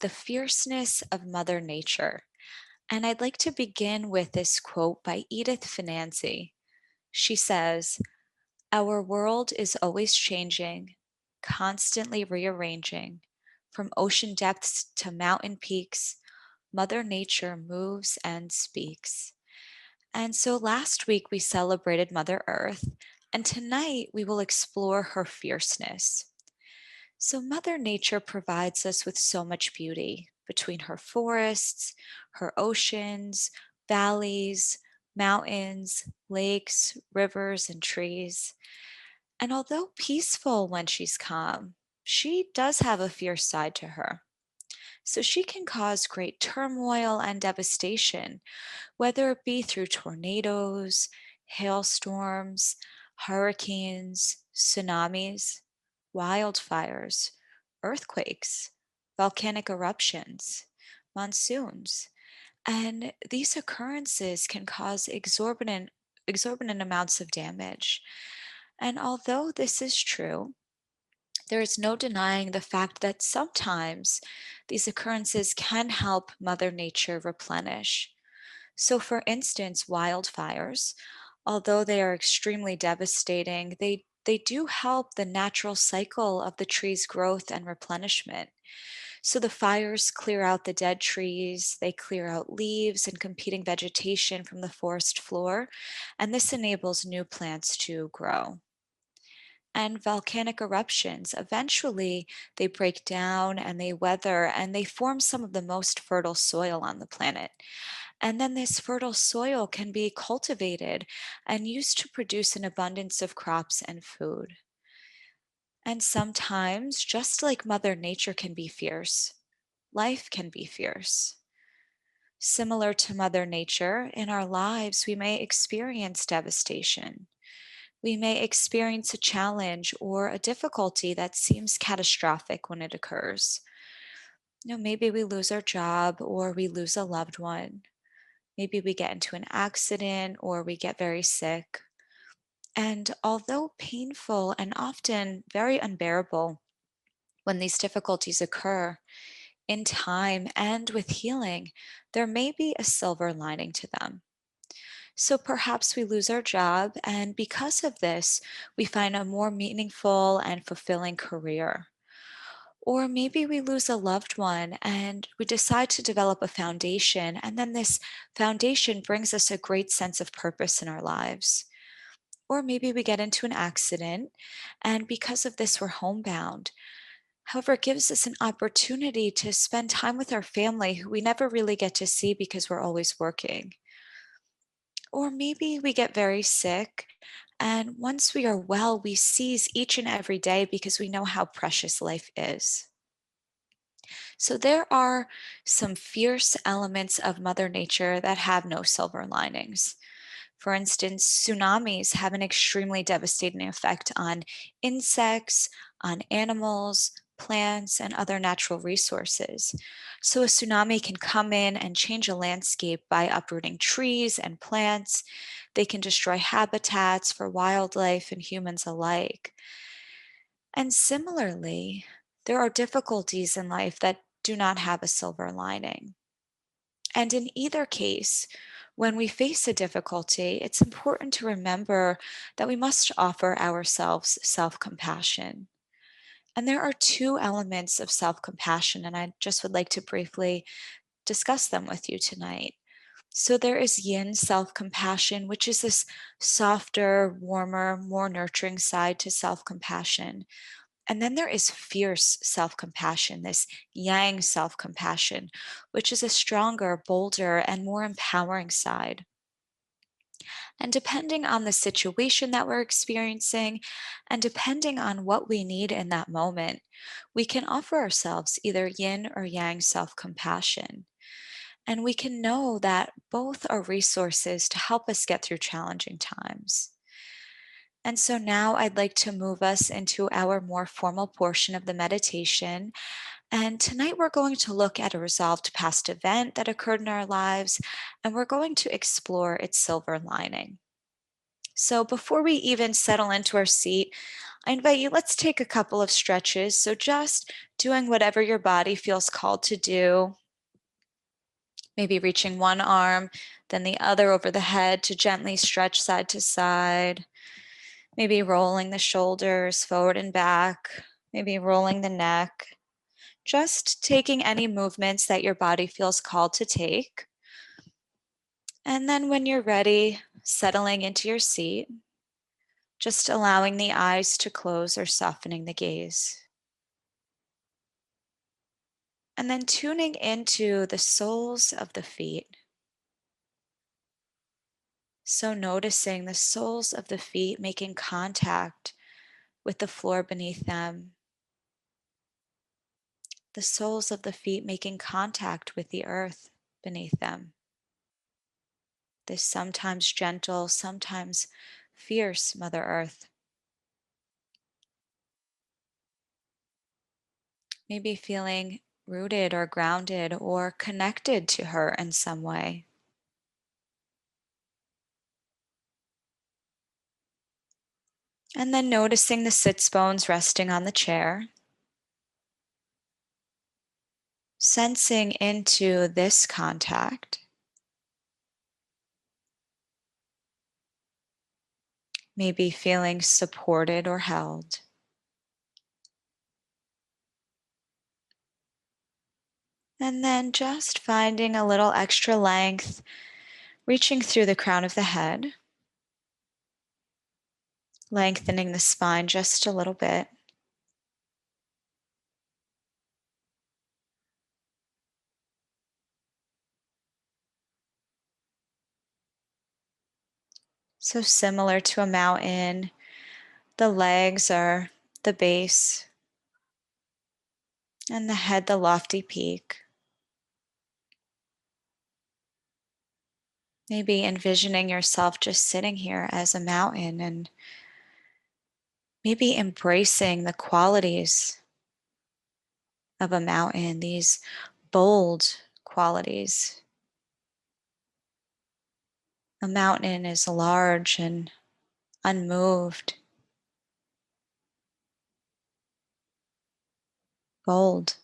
The Fierceness of Mother Nature. And I'd like to begin with this quote by Edith Finanzi. She says, "Our world is always changing, constantly rearranging. From ocean depths to mountain peaks, Mother Nature moves and speaks." And so last week we celebrated Mother Earth, and tonight we will explore her fierceness. So, Mother Nature provides us with so much beauty between her forests, her oceans, valleys, mountains, lakes, rivers, and trees. And although peaceful when she's calm, she does have a fierce side to her. So, she can cause great turmoil and devastation, whether it be through tornadoes, hailstorms, hurricanes, tsunamis, wildfires, earthquakes, volcanic eruptions, monsoons. And these occurrences can cause exorbitant amounts of damage. And although this is true, there is no denying the fact that sometimes these occurrences can help Mother Nature replenish. So, for instance, wildfires, although they are extremely devastating, they do help the natural cycle of the tree's growth and replenishment. So the fires clear out the dead trees, they clear out leaves and competing vegetation from the forest floor, and this enables new plants to grow. And volcanic eruptions, eventually they break down and they weather and they form some of the most fertile soil on the planet. And then this fertile soil can be cultivated and used to produce an abundance of crops and food. And sometimes, just like Mother Nature can be fierce, life can be fierce. Similar to Mother Nature, in our lives, we may experience devastation. We may experience a challenge or a difficulty that seems catastrophic when it occurs. Maybe we lose our job or we lose a loved one. Maybe we get into an accident or we get very sick. And although painful and often very unbearable when these difficulties occur, in time and with healing, there may be a silver lining to them. So perhaps we lose our job, and because of this, we find a more meaningful and fulfilling career. Or maybe we lose a loved one and we decide to develop a foundation, and then this foundation brings us a great sense of purpose in our lives. Or maybe we get into an accident, and because of this, we're homebound. However, it gives us an opportunity to spend time with our family who we never really get to see because we're always working. Or maybe we get very sick, and once we are well, we seize each and every day because we know how precious life is. So there are some fierce elements of Mother Nature that have no silver linings. For instance, tsunamis have an extremely devastating effect on insects, on animals, plants, and other natural resources. So a tsunami can come in and change a landscape by uprooting trees and plants. They can destroy habitats for wildlife and humans alike. And similarly, there are difficulties in life that do not have a silver lining. And in either case, when we face a difficulty, it's important to remember that we must offer ourselves self compassion. And there are two elements of self compassion, and I just would like to briefly discuss them with you tonight. So, there is yin self compassion, which is this softer, warmer, more nurturing side to self compassion. And then there is fierce self compassion, this yang self compassion, which is a stronger, bolder, and more empowering side. And depending on the situation that we're experiencing, and depending on what we need in that moment, we can offer ourselves either yin or yang self compassion. And we can know that both are resources to help us get through challenging times. And so now I'd like to move us into our more formal portion of the meditation. And tonight we're going to look at a resolved past event that occurred in our lives, and we're going to explore its silver lining. So before we even settle into our seat, I invite you, let's take a couple of stretches. So just doing whatever your body feels called to do. Maybe reaching one arm, then the other over the head to gently stretch side to side. Maybe rolling the shoulders forward and back. Maybe rolling the neck. Just taking any movements that your body feels called to take. And then when you're ready, settling into your seat, just allowing the eyes to close or softening the gaze. And then tuning into the soles of the feet. So noticing the soles of the feet making contact with the floor beneath them. The soles of the feet making contact with the earth beneath them. This sometimes gentle, sometimes fierce Mother Earth. Maybe feeling rooted or grounded or connected to her in some way. And then noticing the sits bones resting on the chair. Sensing into this contact. Maybe feeling supported or held. And then just finding a little extra length, reaching through the crown of the head, lengthening the spine just a little bit. So similar to a mountain, the legs are the base, and the head the lofty peak. Maybe envisioning yourself just sitting here as a mountain and maybe embracing the qualities of a mountain, these bold qualities. A mountain is large and unmoved, bold.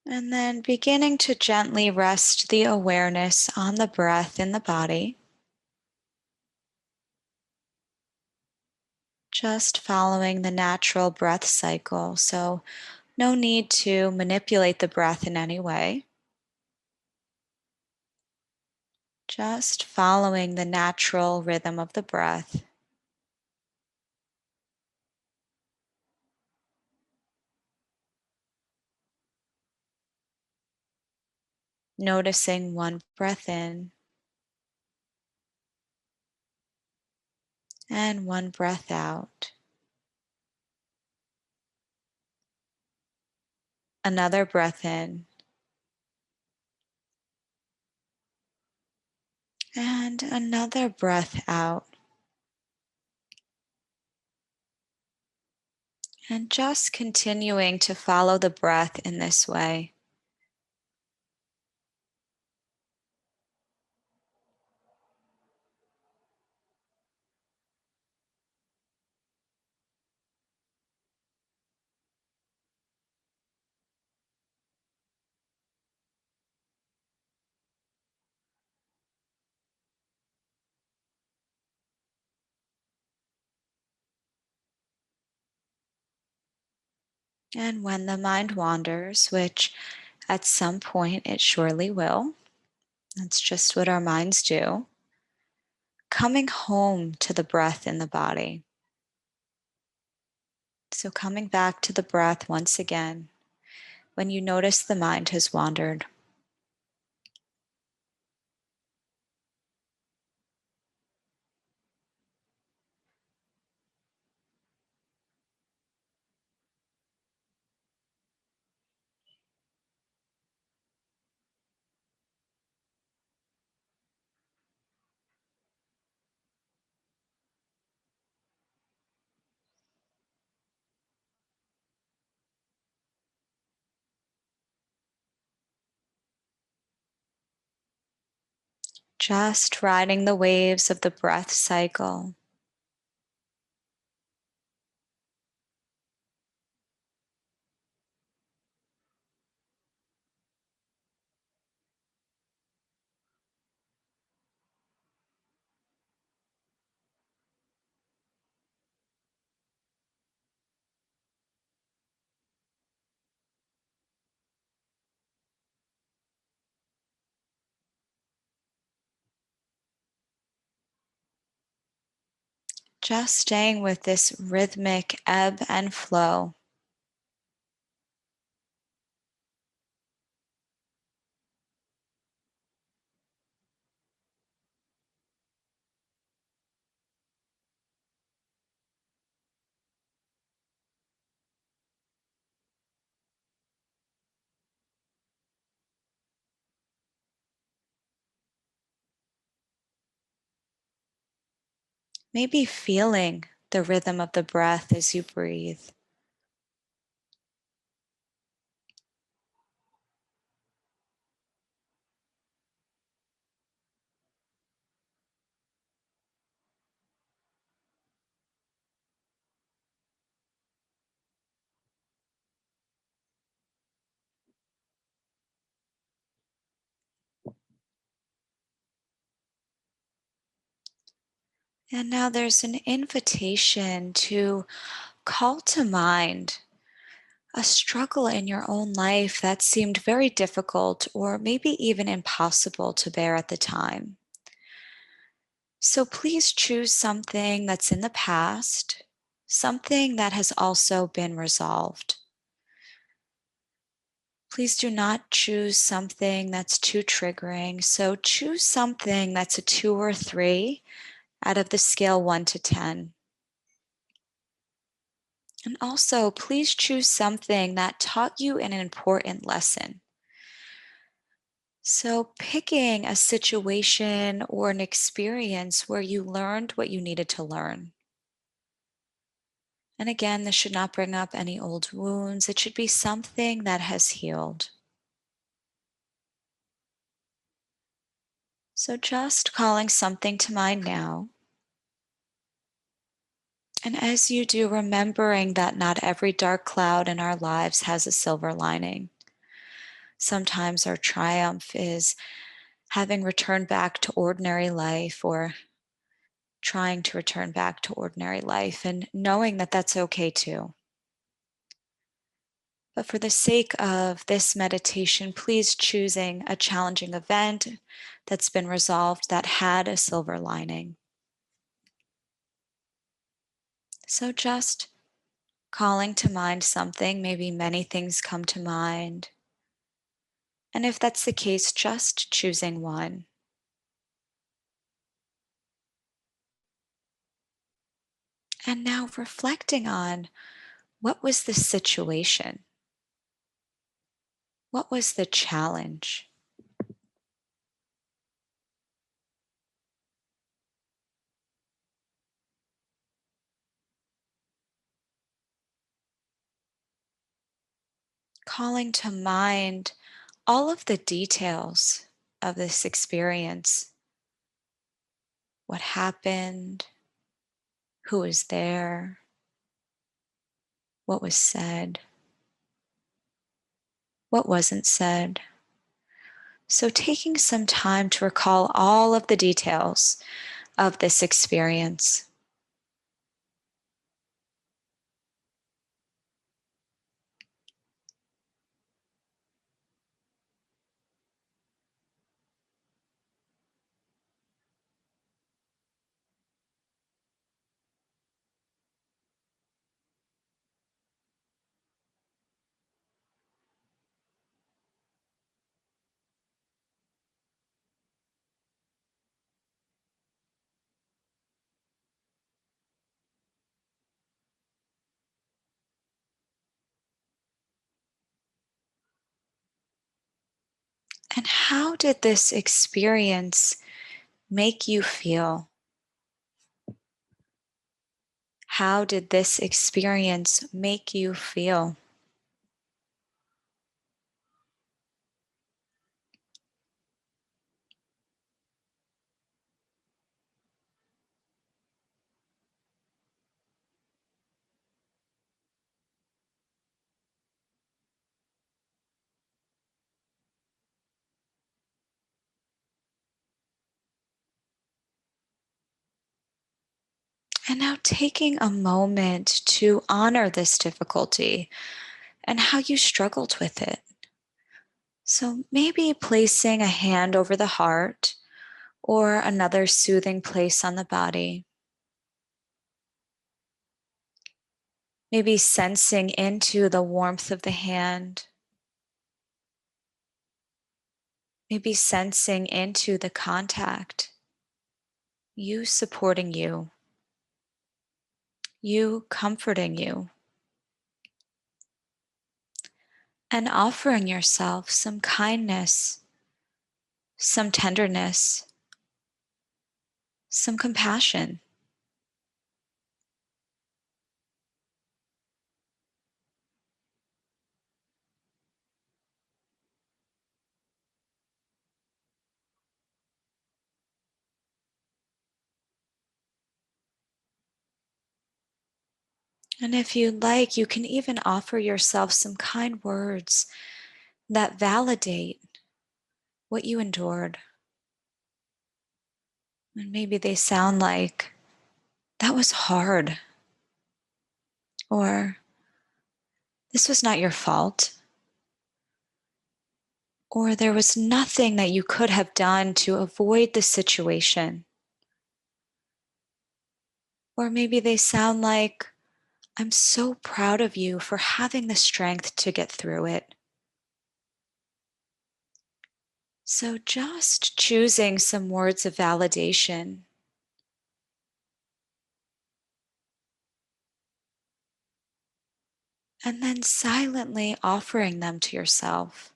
And then beginning to gently rest the awareness on the breath in the body. Just following the natural breath cycle. So, no need to manipulate the breath in any way. Just following the natural rhythm of the breath. Noticing one breath in and one breath out. Another breath in and another breath out. And just continuing to follow the breath in this way. And when the mind wanders, which at some point it surely will, that's just what our minds do, coming home to the breath in the body. So coming back to the breath once again, when you notice the mind has wandered. Just riding the waves of the breath cycle. Just staying with this rhythmic ebb and flow. Maybe feeling the rhythm of the breath as you breathe. And now there's an invitation to call to mind a struggle in your own life that seemed very difficult or maybe even impossible to bear at the time. So please choose something that's in the past, something that has also been resolved. Please do not choose something that's too triggering. So choose something that's a 2 or 3 out of the scale 1 to 10. And also, please choose something that taught you an important lesson. So, picking a situation or an experience where you learned what you needed to learn. And again, this should not bring up any old wounds. It should be something that has healed. So, just calling something to mind now. And as you do, remembering that not every dark cloud in our lives has a silver lining. Sometimes our triumph is having returned back to ordinary life or trying to return back to ordinary life and knowing that that's okay too. But for the sake of this meditation, please choosing a challenging event that's been resolved that had a silver lining. So just calling to mind something, maybe many things come to mind. And if that's the case, just choosing one. And now reflecting on what was the situation? What was the challenge? Calling to mind all of the details of this experience. What happened? Who was there? What was said? What wasn't said? So, taking some time to recall all of the details of this experience. And how did this experience make you feel? How did this experience make you feel? And now taking a moment to honor this difficulty and how you struggled with it. So maybe placing a hand over the heart or another soothing place on the body. Maybe sensing into the warmth of the hand. Maybe sensing into the contact. You supporting you. You comforting you. And offering yourself some kindness, some tenderness, some compassion. And if you'd like, you can even offer yourself some kind words that validate what you endured. And maybe they sound like, that was hard, or this was not your fault, or there was nothing that you could have done to avoid the situation. Or maybe they sound like, I'm so proud of you for having the strength to get through it. So just choosing some words of validation and then silently offering them to yourself.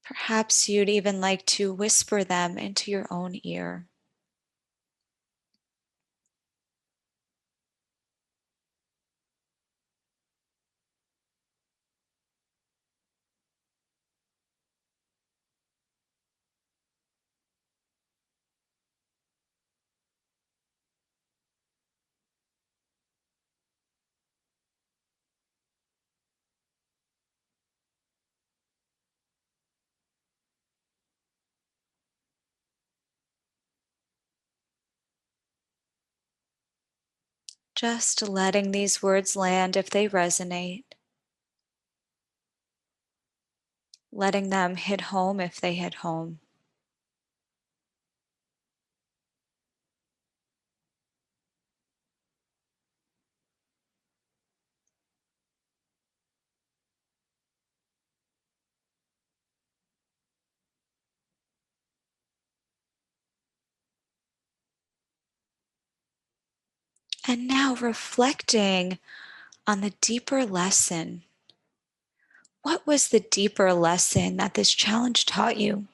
Perhaps you'd even like to whisper them into your own ear. Just letting these words land if they resonate, letting them hit home if they hit home. And now reflecting on the deeper lesson. What was the deeper lesson that this challenge taught you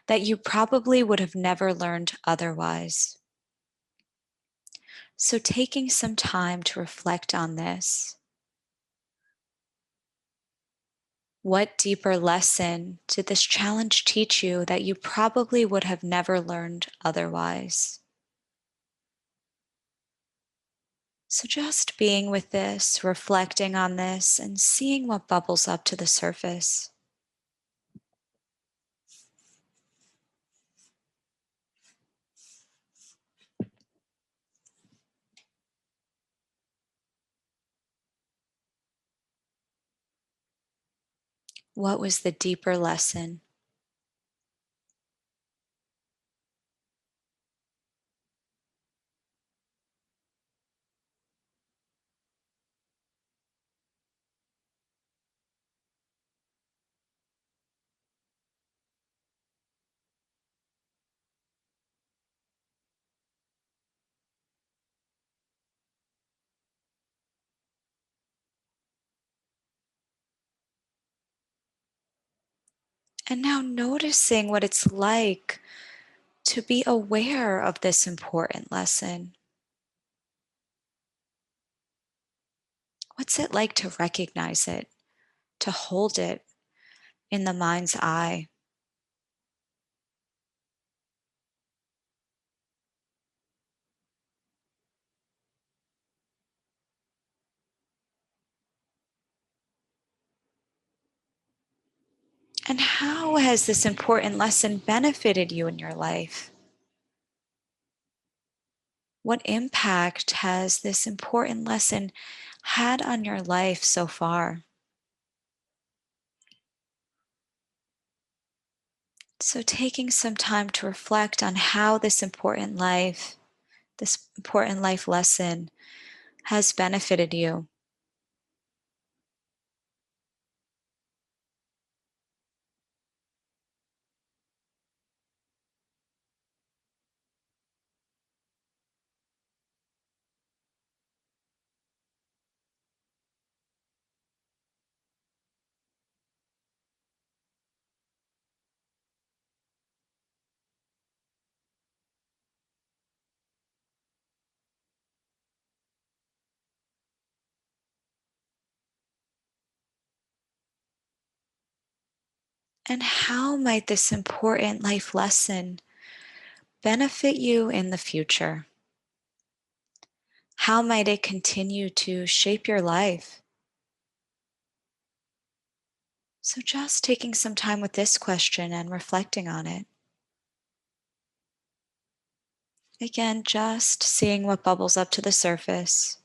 that you probably would have never learned otherwise? So, taking some time to reflect on this. What deeper lesson did this challenge teach you that you probably would have never learned otherwise? So, just being with this, reflecting on this, and seeing what bubbles up to the surface. What was the deeper lesson? And now noticing what it's like to be aware of this important lesson. What's it like to recognize it, to hold it in the mind's eye? And how has this important lesson benefited you in your life? What impact has this important lesson had on your life so far? So, taking some time to reflect on how this important life lesson has benefited you. And how might this important life lesson benefit you in the future? How might it continue to shape your life? So, just taking some time with this question and reflecting on it. Again, just seeing what bubbles up to the surface.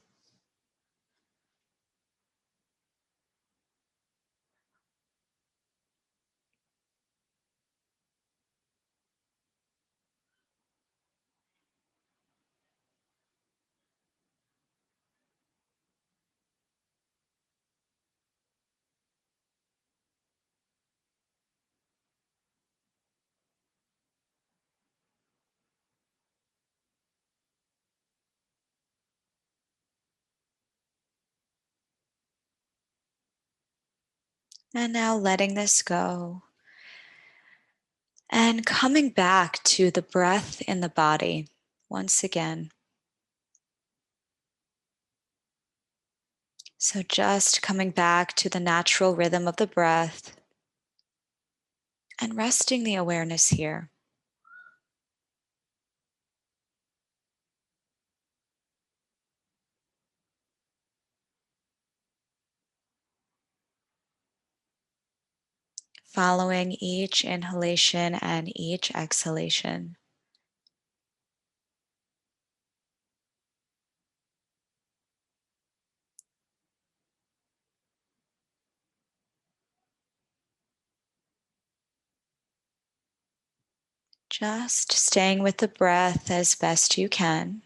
And now letting this go and coming back to the breath in the body once again. So, just coming back to the natural rhythm of the breath and resting the awareness here. Following each inhalation and each exhalation. Just staying with the breath as best you can.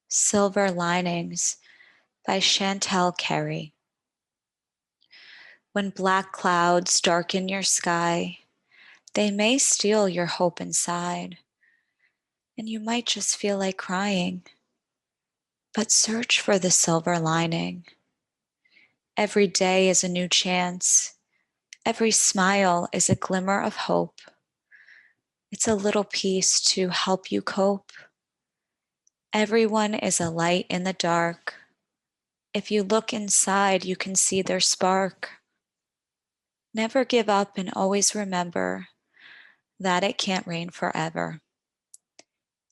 Silver Linings by Chantel Carey. When black clouds darken your sky, they may steal your hope inside, and you might just feel like crying. But search for the silver lining. Every day is a new chance. Every smile is a glimmer of hope. It's a little piece to help you cope. Everyone is a light in the dark. If you look inside, you can see their spark. Never give up and always remember that it can't rain forever.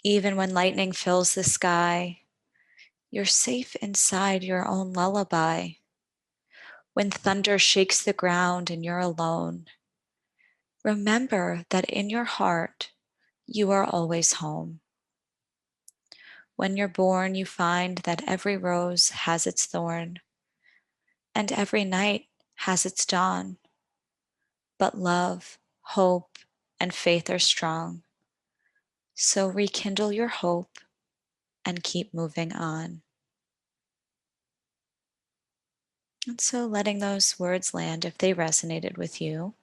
Even when lightning fills the sky, you're safe inside your own lullaby. When thunder shakes the ground and you're alone, remember that in your heart, you are always home. When you're born, you find that every rose has its thorn, and every night has its dawn. But love, hope, and faith are strong. So rekindle your hope and keep moving on. And so letting those words land if they resonated with you.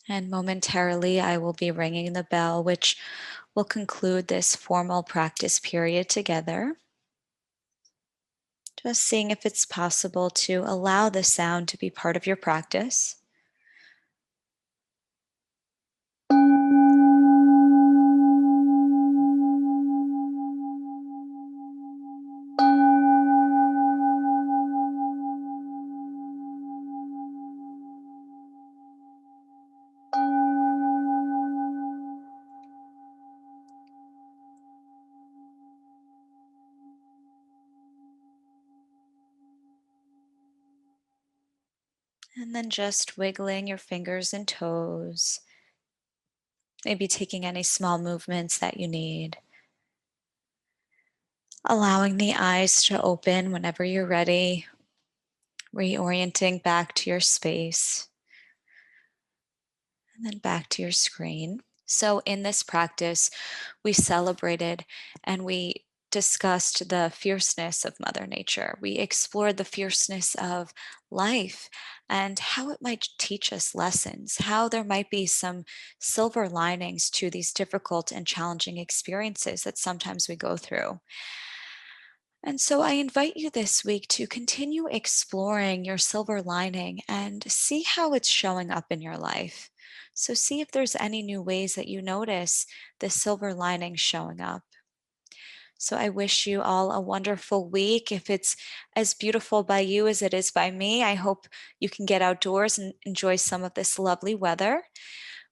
And momentarily, I will be ringing the bell, which will conclude this formal practice period together. Just seeing if it's possible to allow the sound to be part of your practice. And then just wiggling your fingers and toes, maybe taking any small movements that you need. Allowing the eyes to open whenever you're ready, reorienting back to your space, and then back to your screen. So, in this practice, we celebrated and we discussed the fierceness of Mother Nature. We explored the fierceness of life and how it might teach us lessons, how there might be some silver linings to these difficult and challenging experiences that sometimes we go through. And so I invite you this week to continue exploring your silver lining and see how it's showing up in your life. So, see if there's any new ways that you notice the silver lining showing up. So, I wish you all a wonderful week. If it's as beautiful by you as it is by me, I hope you can get outdoors and enjoy some of this lovely weather.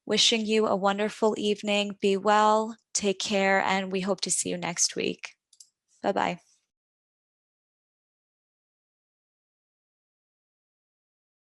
Wishing you a wonderful evening. Be well, take care, and we hope to see you next week. Bye bye.